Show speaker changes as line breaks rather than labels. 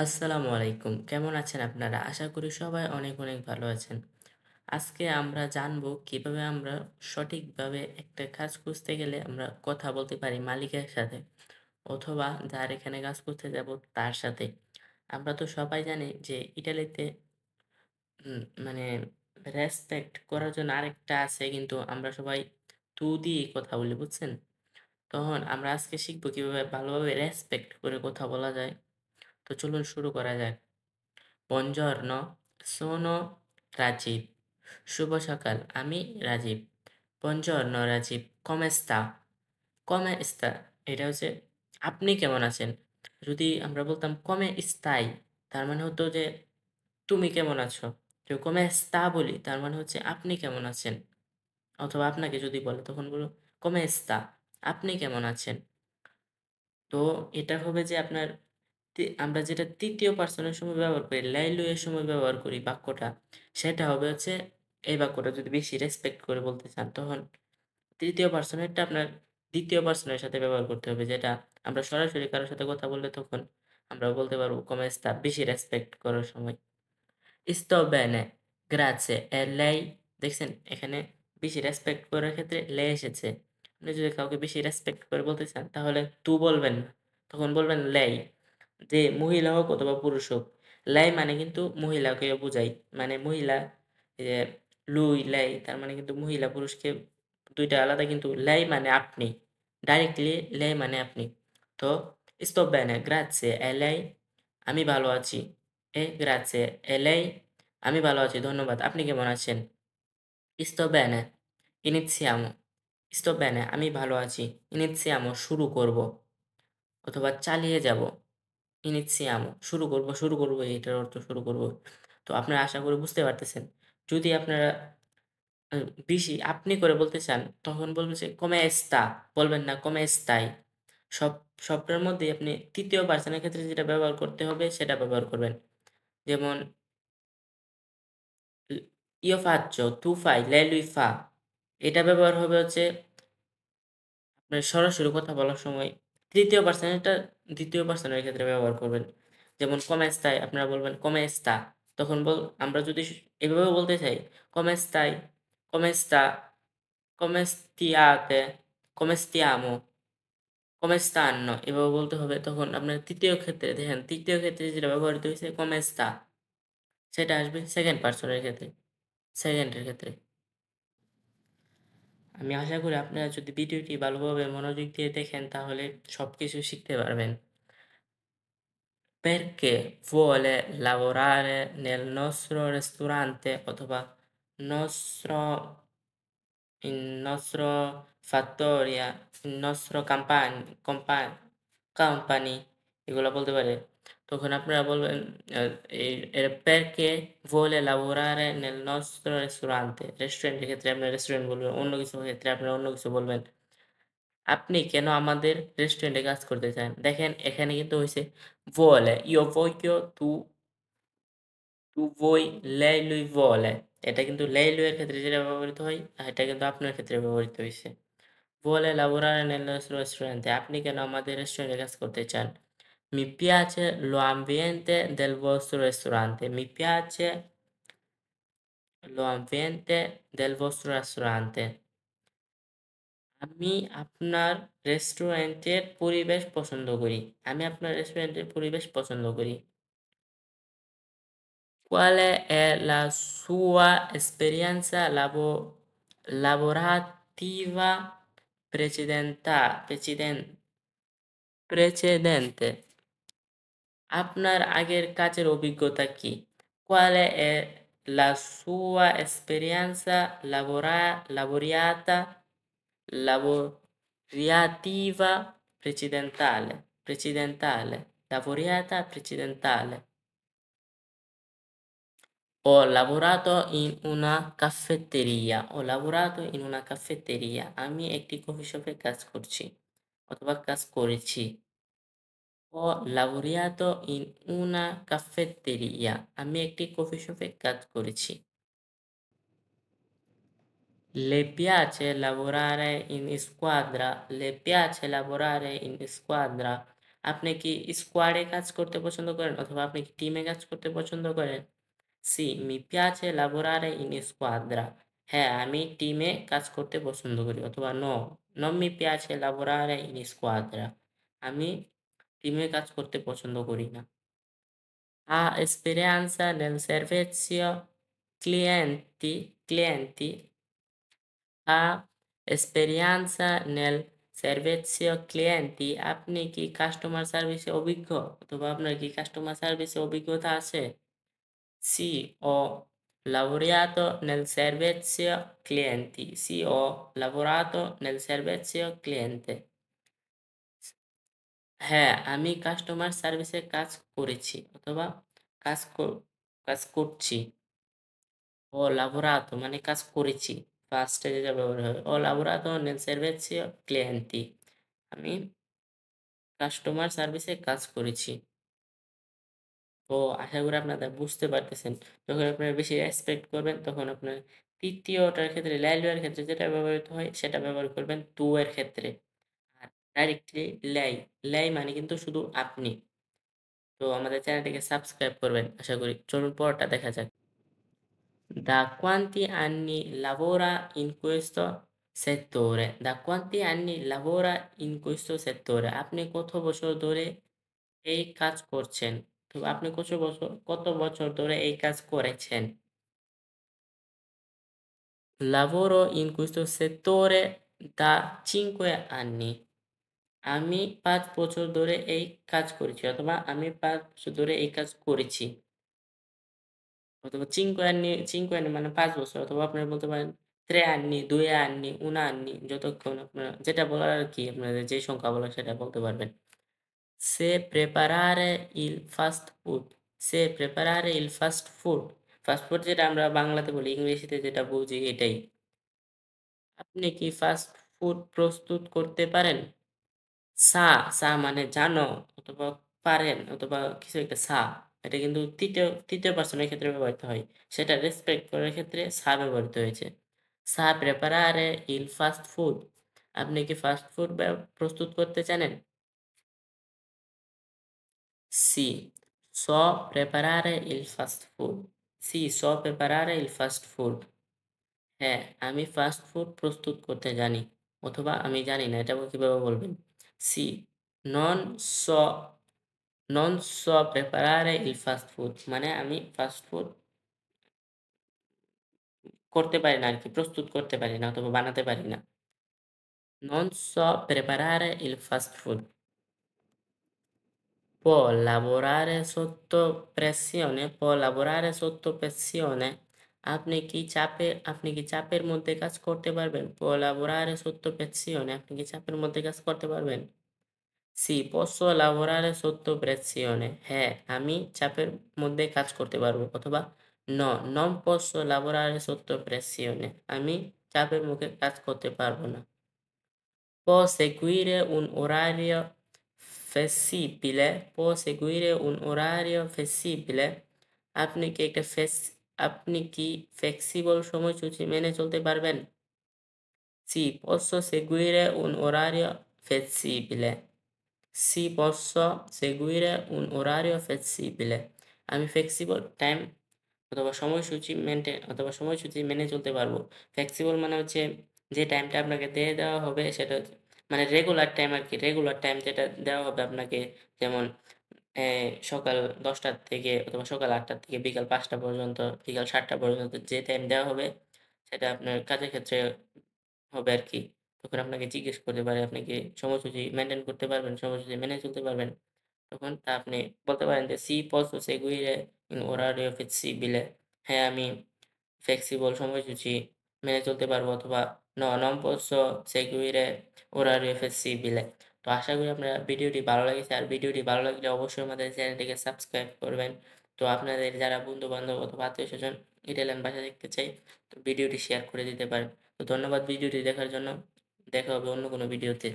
আসসালামু আলাইকুম। কেমন আছেন আপনারা? আশা করি সবাই অনেক, অনেক ভালো আছেন। আজকে আমরা জানবো কিভাবে আমরা সঠিকভাবে একটা কাজ খুঁজতে গেলে আমরা কথা বলতে পারি মালিকের সাথে অথবা যার এখানে কাজ করতে যাব তার সাথে। আমরা তো সবাই জানি যে ইটালিতে মানে রেসপেক্ট করার জন্য আরেকটা আছে কিন্তু আমরা সবাই "তু" দিয়েই কথা বলি, বুঝছেন? তখন আমরা আজকে শিখবো কিভাবে ভালোভাবে রেসপেক্ট করে কথা বলা যায়। তো চলুন শুরু করা যাক। Buongiorno, sono Rajib. শুভ সকাল, আমি Rajib. Buongiorno Rajib, come sta? Come sta? এটা হচ্ছে আপনি কেমন আছেন? যদি আমরা বলতাম come stai? তার মানে হতো যে তুমি কেমন আছো? কেউ come sta বলি তার মানে হচ্ছে আপনি কেমন আছেন? অথবা আপনাকে যদি বলে তখন বলব come sta? আপনি কেমন আছেন? তো এটা হবে যে আপনার আমরা যেটা ৩য় পারসনের সময় ব্যবহার করি, ল্যাই-লুই এর সময় ব্যবহার করি বাক্যটা, সেটা হবে হচ্ছে এই বাক্যটা যদি বেশি রেসপেক্ট করে বলতে চান, তখন ৩য় পারসনেরটা আপনার ২য় পারসনের সাথে ব্যবহার করতে হবে। যেটা আমরা সরাসরি কারো সাথে কথা বললে তখন আমরা বলতে পারব come sta বেশি রেসপেক্ট করার সময়। "Sto bene, grazie e lei?" দেখছেন? এখানে বেশি রেসপেক্ট করার ক্ষেত্রে লে এসেছে। আপনি যদি কাউকে বেশি রেসপেক্ট করে বলতে চান তাহলে তু বলবেন না। তখন বলবেন লেই। যে মহিলা হোক অথবা পুরুষ হোক। লেই মানে কিন্তু মহিলাকেও বোঝায়। মানে মহিলা এই যে lui, lei তার মানে কিন্তু মহিলা পুরুষকে ২ টা আলাদা কিন্তু লেই মানে আপনি। ডাইরেক্টলি লেই মানে আপনি। তো "Sto bene, grazie e lei?" আমি ভালো আছি। grazie. E lei? আমি ভালো আছি, ধন্যবাদ। আপনি কেমন আছেন? Sto bene. Iniziamo. Sto bene. আমি ভালো আছি। Iniziamo. শুরু করব। অথবা চালিয়ে যাব। Iniziamo. শুরু করব এটার অর্থ শুরু করব। তো আপনারা আশা করি বুঝতে পারতেছেন। যদি আপনারা আ বেশি আপনি করে বলতে চান, তখন বলবেন যে "Come sta?" বলবেন না "Come stai?" সব সবটার মধ্যেই আপনি ৩য় পারসনের ক্ষেত্রে যেটা ব্যবহার করতে হবে সেটা ব্যবহার করবেন। যেমন io faccio, tu fai, lei lui fa। এটা ব্যবহার হবে হচ্ছে আপনার সরাসরি কথা বলার সময় ৩য় পারসনেরটা ২য় পারসনের ক্ষেত্রে ব্যবহার করবেন। যেমন come stai? আপনারা বলবেন come sta? তখন আমরা যদি এভাবেও বলতে চাই come stai? Come sta? Come stiate? Come stiamo? Come stanno? এভাবে বলতে হবে। তখন আপনার ৩য় ক্ষেত্রে দেখেন ৩য় ক্ষেত্রে যেটা ব্যবহৃত হইছে come sta? সেটা আসবে 2nd পারসনের ক্ষেত্রে, 2nd এর ক্ষেত্রে। আমি আশা করি আপনারা যদি ভিডিওটি ভালোভাবে মনোযোগ দিয়ে দেখেন তাহলে সবকিছু শিখতে পারবেন। Perché vuole lavorare nel nostro ristorante অথবা nostro in nostro fattoria, in nostro company এগুলা বলতে পারে। তখন আপনারা বলবেন আ এই perché vuole lavorare nel nostro ristorante রেস্টুরেন্টের ক্ষেত্রে আপনারা রেস্টুরেন্ট বলবেন, অন্য কিছুর ক্ষেত্রে আপনারা অন্য কিছু বলবেন। আপনি কেন আমাদের রেস্টুরেন্টে কাজ করতে চান? দেখেন এখানে কিন্তু হইছে vuole, io voglio, tu vuoi, lei lui vuole। এটা কিন্তু lei lui এর ক্ষেত্রে যেটা ব্যবহৃত হয়, এটা কিন্তু আপনার ক্ষেত্রে ব্যবহৃত হইছে। Vuole lavorare nel nostro ristorante। আপনি কেন আমাদের রেস্টুরেন্টে কাজ করতে চান? Mi piace lo ambiente del vostro ristorante। Mi piace lo ambiente del vostro ristorante। আমি আপনার রেস্টুরেন্টের পরিবেশ পছন্দ করি। আমি আপনার রেস্টুরেন্টের পরিবেশ পছন্দ করি। Qual è la sua esperienza lavorativa precedente? আপনার আগের কাজের অভিজ্ঞতা কি? Quale è la sua esperienza lavorativa precedentale? Ho lavorato in una caffetteria. Ho lavorato in una caffetteria। আমি একটি কফি শপে কাজ করছি অথবা কাজ করেছি। Ho lavorato in una caffetteria। আমি একটি কফি শপে কাজ করেছি। Le piace lavorare in squadra? Le piace lavorare in squadra? আপনি কি স্কোয়াডে কাজ করতে পছন্দ করেন অথবা আপনি কি টিমে কাজ করতে পছন্দ করেন? সি. মি piace lavorare in squadra. হ্যাঁ, আমি টিমে কাজ করতে পছন্দ করি। অথবা no, non mi piace lavorare in squadra. আমি টিমে কাজ করতে পছন্দ করি না। Ha esperienza nel servizio clienti? Ha esperienza nel servizio clienti? আপনি কি কাস্টমার সার্ভিসে অভিজ্ঞ? অথবা আপনার কি কাস্টমার সার্ভিসে অভিজ্ঞতা আছে? Sì, ho lavorato nel servizio clienti. Sì, ho lavorato nel servizio cliente. হ্যাঁ, আমি কাস্টমার সার্ভিসে কাজ করেছি অথবা কাজ ক কাজ করছি। Ho lavorato মানে কাজ করেছি। ফার্স্ট এ যেটা ব্যবহার হবে। Ho lavorato nel servizio clienti. আমি কাস্টমার সার্ভিসে কাজ করেছি। তো আশা করি আপনারা বুঝতে পারতেছেন। যখন আপনারা বেশি রেসপেক্ট করবেন তখন আপনার ৩য় টার ক্ষেত্রে ল্যাই-লু এর ক্ষেত্রে যেটা ব্যবহৃত হয় সেটা ব্যবহার করবেন টু এর ক্ষেত্রে। আর ডাইরেক্টলি ল্যাই, ল্যাই মানে কিন্তু শুধু আপনি। তো আমাদের চ্যানেলটিকে সাবস্ক্রাইব করবেন আশা করি। চলুন পরেরটা দেখা যাক। Da quanti anni lavora in questo settore? Da quanti anni lavora in questo settore? আপনি কত বছর ধরে এই কাজ করছেন? তো আপনি কত বছর ধরে এই কাজ করেছেন? Lavoro in questo settore da 5 anni. আমি ৫ বছর ধরে এই কাজ করেছি অথবা আমি ৫ বছর ধরে এই কাজ করেছি। অথবা 5 anni 5 anni মানে ৫ বছর অথবা আপনারা বলতে পারেন 3 anni, 2 anni, 1 anni যতক্ষণ আপনারা যেটা বলার আরকি আপনাদের যে সংখ্যা বলার সেটা বলতে পারবেন। Se preparare il fast food. Se preparare il fast food. Fast food যেটা আমরা বাংলাতে বলি, ইংরেজিতে যেটা বুঝি এটাই। আপনি কি ফাস্ট ফুড প্রস্তুত করতে পারেন? সা, সা মানে জানো অথবা পারেন অথবা কিছু একটা সা। এটা কিন্তু তৃতীয় পারসনের ক্ষেত্রে ব্যবহৃত হয়। সেটা রেসপেক্ট করার ক্ষেত্রে সা ব্যবহৃত হয়েছে। সা preparare il fast food. আপনি কি ফাস্ট ফুড প্রস্তুত করতে জানেন? Sì, so preparare il fast food. Sì, so preparare il fast food. হ্যাঁ, আমি ফাস্ট ফুড প্রস্তুত করতে জানি। অথবা আমি জানি না। এটা কিভাবে বলবেন? Sì, non so non so preparare il fast food. মানে আমি ফাস্ট ফুড করতে পারি না আরকি। প্রস্তুত করতে পারি না অথবা বানাতে পারি না। Non so preparare il fast food. Può lavorare sotto pressione? আপনি কি মধ্যে কাজ করতে পারবেন? Può lavorare sotto pressione? আপনি কি চাপের মধ্যে কাজ করতে পারবেন? Sì, posso lavorare sotto pressione. হ্যাঁ, আমি চাপের মধ্যে কাজ করতে পারবো। অথবা No, non posso lavorare sotto pressione. আমি চাপের মুখে কাজ করতে পারবো না। Può seguire un orario flessibile? Può seguire un orario flessibile? আপনি কি একটা ফেস আপনি কি ফ্লেক্সিবল সময়সূচি মেনে চলতে পারবেন? Sì, posso seguire un orario flessibile. Sì, posso seguire un orario flessibile. আমি ফ্লেক্সিবল টাইম অথবা সময়সূচি মেনে চলতে পারবো। ফ্লেক্সিবল মানে হচ্ছে যে টাইমটা আপনাকে দিয়ে দেওয়া হবে সেটা মানে রেগুলার টাইম আরকি। রেগুলার টাইম যেটা দেওয়া হবে আপনাকে যেমন সকাল ১০টা থেকে অথবা সকাল ৮টা থেকে বিকাল ৫টা পর্যন্ত, বিকাল ৭টা পর্যন্ত যে টাইম দেওয়া হবে সেটা আপনার কাজের ক্ষেত্রে হবে আরকি। তখন আপনাকে জিজ্ঞেস করতে পারে, আপনি কি সময়সূচি মেইনটেইন করতে পারবেন? সময়সূচি মেনে চলতে পারবেন? তখন আপনি বলতে পারেন যে, "Sì, posso seguire un orario flessibile." হ্যাঁ, আমি ফ্লেক্সিবল সময়সূচি মেনে চলতে পারবো অথবা "No, non posso seguire orario flessibile." তো আশা করি আপনার ভিডিওটি ভালো লেগেছে। আর ভিডিওটি ভালো লাগলে অবশ্যই আমাদের চ্যানেলটিকে সাবস্ক্রাইব করবেন। তো আপনাদের যারা বন্ধু-বান্ধব অথবা আত্মীয়স্বজন ইটালিয়ান ভাষা শিখতে চায়, তো ভিডিওটি শেয়ার করে দিতে পারেন। তো ধন্যবাদ ভিডিওটি দেখার জন্য। দেখা হবে অন্য কোনো ভিডিওতে।